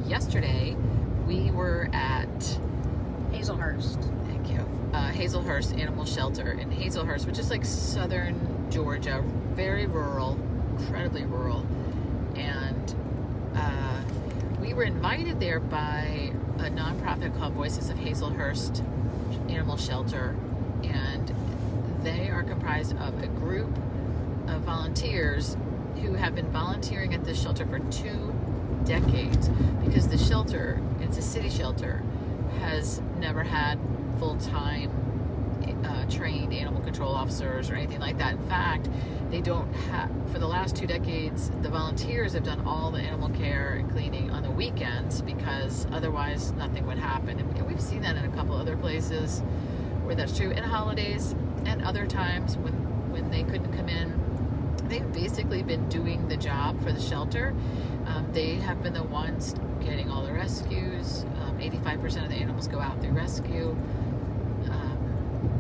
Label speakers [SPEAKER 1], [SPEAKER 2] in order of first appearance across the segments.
[SPEAKER 1] yesterday we were at
[SPEAKER 2] Hazlehurst.
[SPEAKER 1] Thank you. Hazlehurst Animal Shelter in Hazlehurst, which is like southern Georgia, very rural, incredibly rural. And we were invited there by a nonprofit called Voices of Hazlehurst Animal Shelter, and they are comprised of a group of volunteers who have been volunteering at this shelter for 2 decades, because the shelter, it's a city shelter, has never had full-time trained animal control officers or anything like that. In fact, they don't have, for the last 2 decades, the volunteers have done all the animal care and cleaning on the weekends, because otherwise nothing would happen. And we've seen that in a couple other places where that's true, and holidays and other times when they couldn't come in. They've basically been doing the job for the shelter. They have been the ones getting all the rescues. 85% of the animals go out through rescue.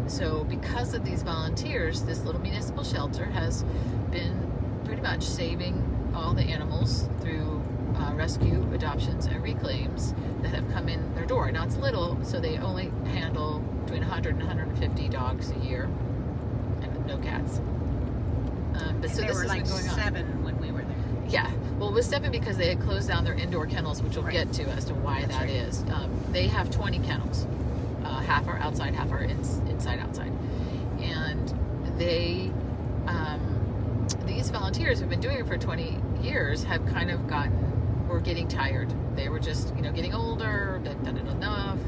[SPEAKER 1] So because of these volunteers, this little municipal shelter has been pretty much saving all the animals through rescue, adoptions, and reclaims that have come in their door. Now it's little, so they only handle between 100 and 150 dogs a year, and no cats. But so
[SPEAKER 2] There
[SPEAKER 1] this
[SPEAKER 2] were
[SPEAKER 1] has
[SPEAKER 2] like
[SPEAKER 1] been going on.
[SPEAKER 2] 7 when we were there.
[SPEAKER 1] Yeah, well, it was 7 because they had closed down their indoor kennels, which we'll get to as to why
[SPEAKER 2] That's
[SPEAKER 1] that
[SPEAKER 2] right.
[SPEAKER 1] is. They have 20 kennels. Half are outside, half are inside outside. And they, these volunteers who've been doing it for 20 years have kind of were getting tired. They were just, getting older, they've done it enough,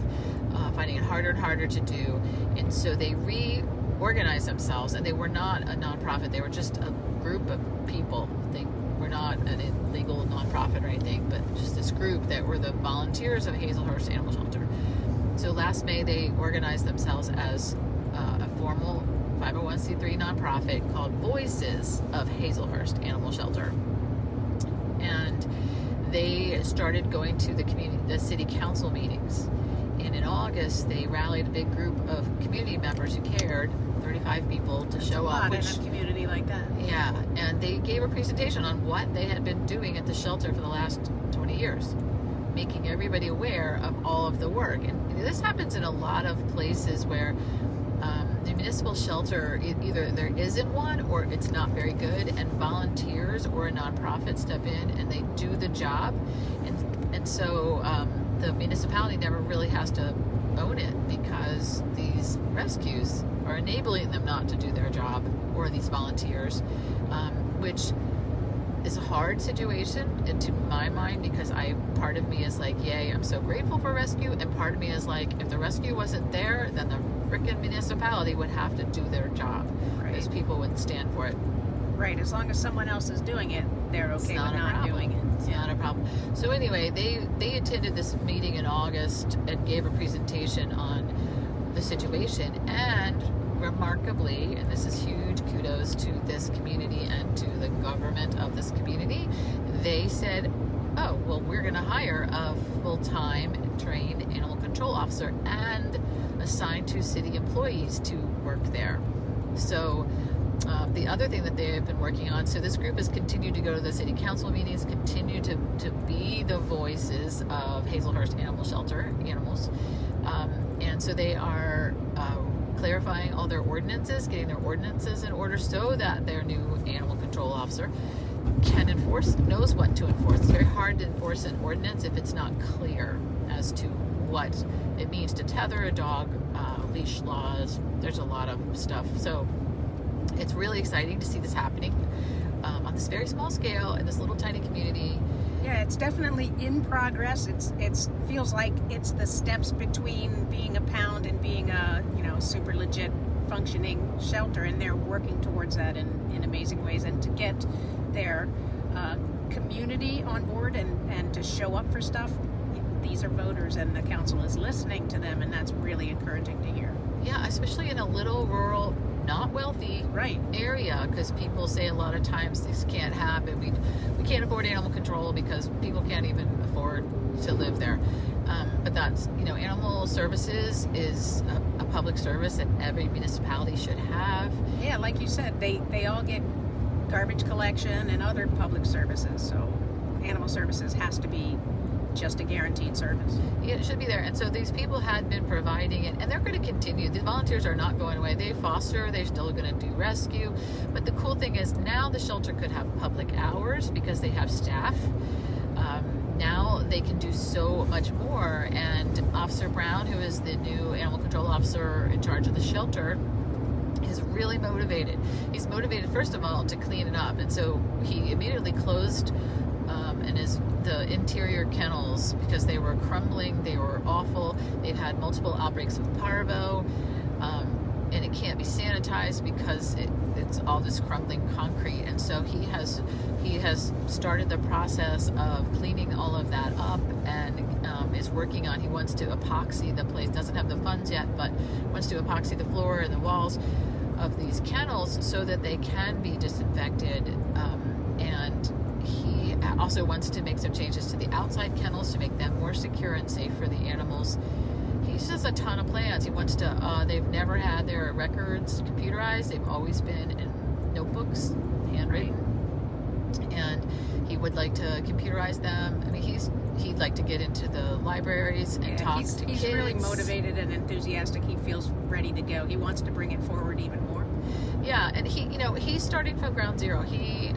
[SPEAKER 1] finding it harder and harder to do. And so they reorganized themselves, and they were not a nonprofit. They were just a group of people. They were not an illegal nonprofit or anything, but just this group that were the volunteers of Hazlehurst Animal Shelter. So last May, they organized themselves as a formal 501c3 nonprofit called Voices of Hazlehurst Animal Shelter. And they started going to the city council meetings. And in August, they rallied a big group of community members who cared, 35 people, to show up.
[SPEAKER 2] In a community like that.
[SPEAKER 1] Yeah, and they gave a presentation on what they had been doing at the shelter for the last 20 years, making everybody aware of all of the work. And this happens in a lot of places where the municipal shelter, either there isn't one or it's not very good, and volunteers or a nonprofit step in and they do the job. And so the municipality never really has to own it, because these rescues are enabling them not to do their job, or these volunteers, which is a hard situation into my mind, because part of me is like, yay, I'm so grateful for rescue, and part of me is like, if the rescue wasn't there, then the frickin' municipality would have to do their job, because people wouldn't stand for it.
[SPEAKER 2] Right, as long as someone else is doing it, they're okay with not doing it.
[SPEAKER 1] It's not a problem. So anyway, they attended this meeting in August and gave a presentation on the situation, and remarkably, and this is huge kudos to this community and to the government of this community, they said, oh, well, we're going to hire a full-time trained animal control officer and assign 2 city employees to work there. So the other thing that they have been working on, so this group has continued to go to the city council meetings, continue to be the voices of Hazlehurst Animal Shelter animals, and so they are clarifying all their ordinances, getting their ordinances in order so that their new animal control officer can knows what to enforce. It's very hard to enforce an ordinance if it's not clear as to what it means to tether a dog, leash laws. There's a lot of stuff. So it's really exciting to see this happening on this very small scale in this little tiny community.
[SPEAKER 2] Yeah, it's definitely in progress. It feels like it's the steps between being a pound and being a super legit functioning shelter, and they're working towards that in amazing ways. And to get their community on board and to show up for stuff, these are voters, and the council is listening to them, and that's really encouraging to hear.
[SPEAKER 1] Yeah, especially in a little rural, not wealthy area, because people say a lot of times this can't happen. We can't afford animal control because people can't even afford to live there. But that's, animal services is a public service that every municipality should have.
[SPEAKER 2] Yeah, like you said, they all get garbage collection and other public services, so animal services has to be just a guaranteed service.
[SPEAKER 1] Yeah, it should be there. And so these people had been providing it, and they're going to continue. The volunteers are not going away. They foster, they're still going to do rescue. But the cool thing is now the shelter could have public hours because they have staff. Now they can do so much more. And Officer Brown, who is the new animal control officer in charge of the shelter, is really motivated. He's motivated, first of all, to clean it up. And so he immediately closed the interior kennels because they were crumbling, they were awful. They've had multiple outbreaks of parvo, and it can't be sanitized because it's all this crumbling concrete. And so he has started the process of cleaning all of that up, and is working on, he wants to epoxy the place, doesn't have the funds yet, but wants to epoxy the floor and the walls of these kennels so that they can be disinfected. And he also wants to make some changes to the outside kennels to make them more secure and safe for the animals. He has a ton of plans. He wants to, they've never had their records computerized. They've always been in notebooks, handwritten. And he would like to computerize them. I mean, he'd like to get into the libraries and talk to kids.
[SPEAKER 2] He's really motivated and enthusiastic. He feels ready to go. He wants to bring it forward even more.
[SPEAKER 1] Yeah, and he's starting from ground zero. He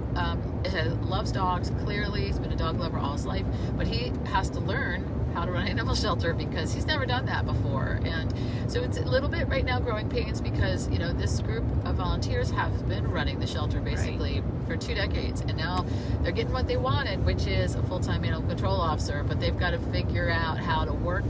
[SPEAKER 1] loves dogs, clearly. He's been a dog lover all his life, but he has to learn how to run an animal shelter because he's never done that before. And so it's a little bit right now growing pains because, this group of volunteers have been running the shelter basically for 2 decades. And now they're getting what they wanted, which is a full-time animal control officer, but they've got to figure out how to work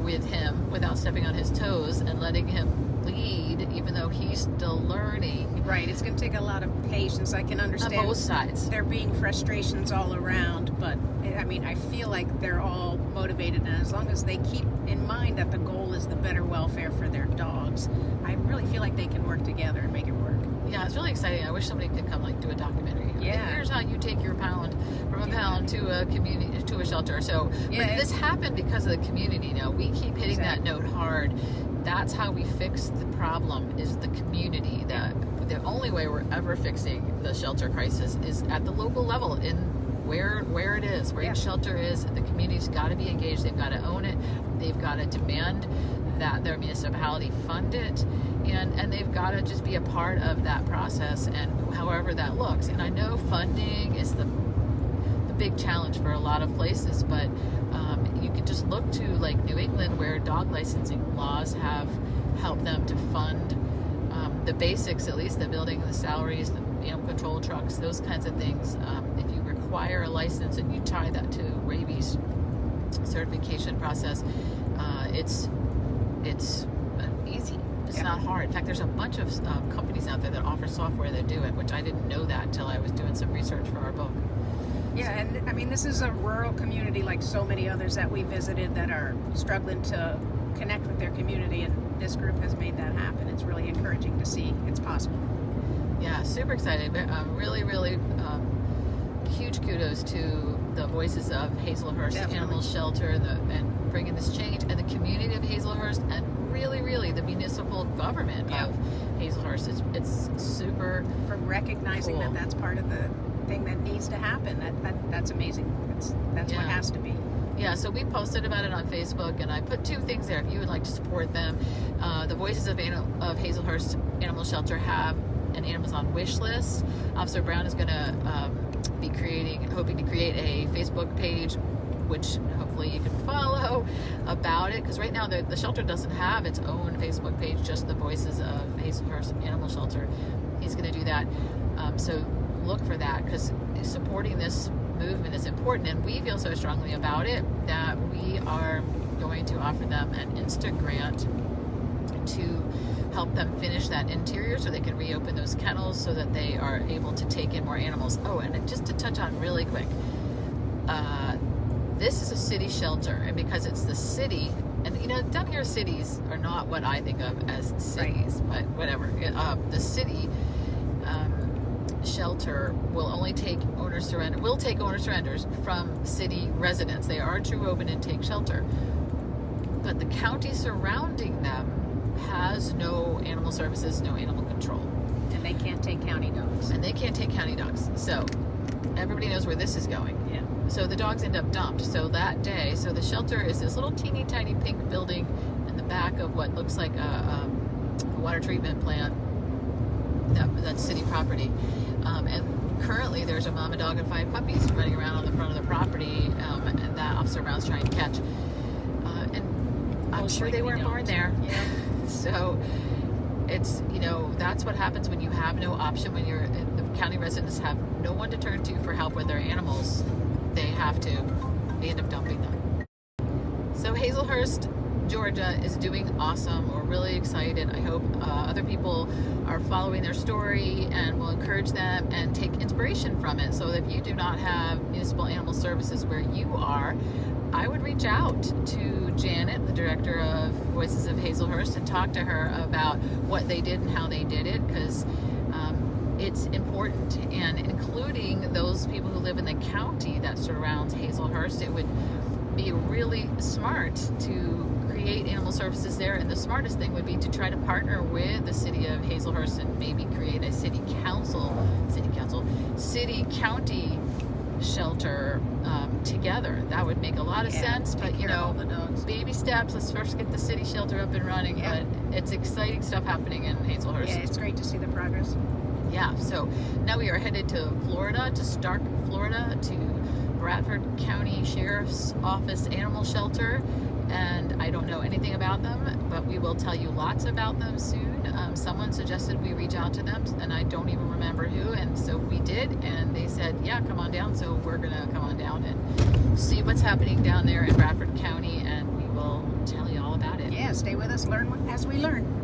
[SPEAKER 1] with him without stepping on his toes and letting him lead, even though he's still learning.
[SPEAKER 2] Right, it's going to take a lot of patience. I can understand
[SPEAKER 1] on both sides.
[SPEAKER 2] There being frustrations all around, but I mean, I feel like they're all motivated, and as long as they keep in mind that the goal is the better welfare for their dogs, I really feel like they can work together and make it work.
[SPEAKER 1] Yeah, it's really exciting. I wish somebody could come do a documentary.
[SPEAKER 2] Yeah.
[SPEAKER 1] Here's how you take your pound from a pound to a community, to a shelter. So but this happened because of the community. Now we keep hitting that note hard. That's how we fix the problem, is the community. The only way we're ever fixing the shelter crisis is at the local level, in where it is, where each shelter is. The community's got to be engaged. They've got to own it. They've got to demand that their municipality fund it, and they've got to just be a part of that process, and however that looks. And I know funding is the big challenge for a lot of places, but you can just look to like New England, where dog licensing laws have helped them to fund the basics, at least the building, the salaries, the animal control trucks, those kinds of things. If you require a license and you tie that to rabies certification process, it's easy. It's not hard. In fact, there's a bunch of companies out there that offer software that do it, which I didn't know that until I was doing some research for our book.
[SPEAKER 2] Yeah, and I mean, this is a rural community like so many others that we visited that are struggling to connect with their community, and this group has made that happen. It's really encouraging to see it's possible.
[SPEAKER 1] Yeah, super excited. Really, really huge kudos to the voices of Hazlehurst Animal Shelter and bringing this change, and the community of Hazlehurst, and really the municipal government of Hazlehurst. It's super
[SPEAKER 2] for recognizing
[SPEAKER 1] cool.
[SPEAKER 2] that's part of the thing that needs to happen. That's amazing. That's what has to be.
[SPEAKER 1] Yeah, so we posted about it on Facebook, and I put 2 things there if you would like to support them. The Voices of Hazlehurst Animal Shelter have an Amazon wish list. Officer Brown is going to be hoping to create a Facebook page, which hopefully you can follow, about it, because right now the shelter doesn't have its own Facebook page, just the Voices of Hazlehurst Animal Shelter. He's going to do that. So look for that, because supporting this movement is important, and we feel so strongly about it that we are going to offer them an Insta grant to help them finish that interior so they can reopen those kennels so that they are able to take in more animals. Oh, and just to touch on really quick, this is a city shelter, and because it's the city, and down here cities are not what I think of as cities, but whatever. The city shelter will only take owner surrenders from city residents. They are a true open intake shelter, but the county surrounding them has no animal services, no animal control,
[SPEAKER 2] and they can't take county dogs.
[SPEAKER 1] So everybody knows where this is going.
[SPEAKER 2] Yeah.
[SPEAKER 1] So the dogs end up dumped. So that day, so the shelter is this little teeny tiny pink building in the back of what looks like a water treatment plant. That's city property. And currently there's a mama dog and 5 puppies running around on the front of the property, and that Officer Brown's trying to catch. And I'm sure they weren't born there.
[SPEAKER 2] Yeah.
[SPEAKER 1] So it's, that's what happens when you have no option, when the county residents have no one to turn to for help with their animals. They end up dumping them. So Hazlehurst, Georgia is doing awesome. We're really excited. I hope other people are following their story and will encourage them and take inspiration from it. So if you do not have municipal animal services where you are, I would reach out to Janet, the director of Voices of Hazlehurst, and talk to her about what they did and how they did it, because it's important, and including those people who live in the county that surrounds Hazlehurst, it would be really smart to create animal services there. And the smartest thing would be to try to partner with the city of Hazlehurst and maybe create a city county shelter together. That would make a lot of sense. But
[SPEAKER 2] the dogs.
[SPEAKER 1] Baby steps. Let's first get the city shelter up and running.
[SPEAKER 2] Yeah.
[SPEAKER 1] But it's exciting stuff happening in Hazlehurst.
[SPEAKER 2] Yeah, it's great to see the progress.
[SPEAKER 1] Yeah, so now we are headed to Florida, to Stark, Florida, to Bradford County Sheriff's Office Animal Shelter, and I don't know anything about them, but we will tell you lots about them soon. Someone suggested we reach out to them, and I don't even remember who, and so we did, and they said, yeah, come on down. So we're gonna come on down and see what's happening down there in Bradford County, and we will tell you all about it.
[SPEAKER 2] Yeah, stay with us, learn as we learn.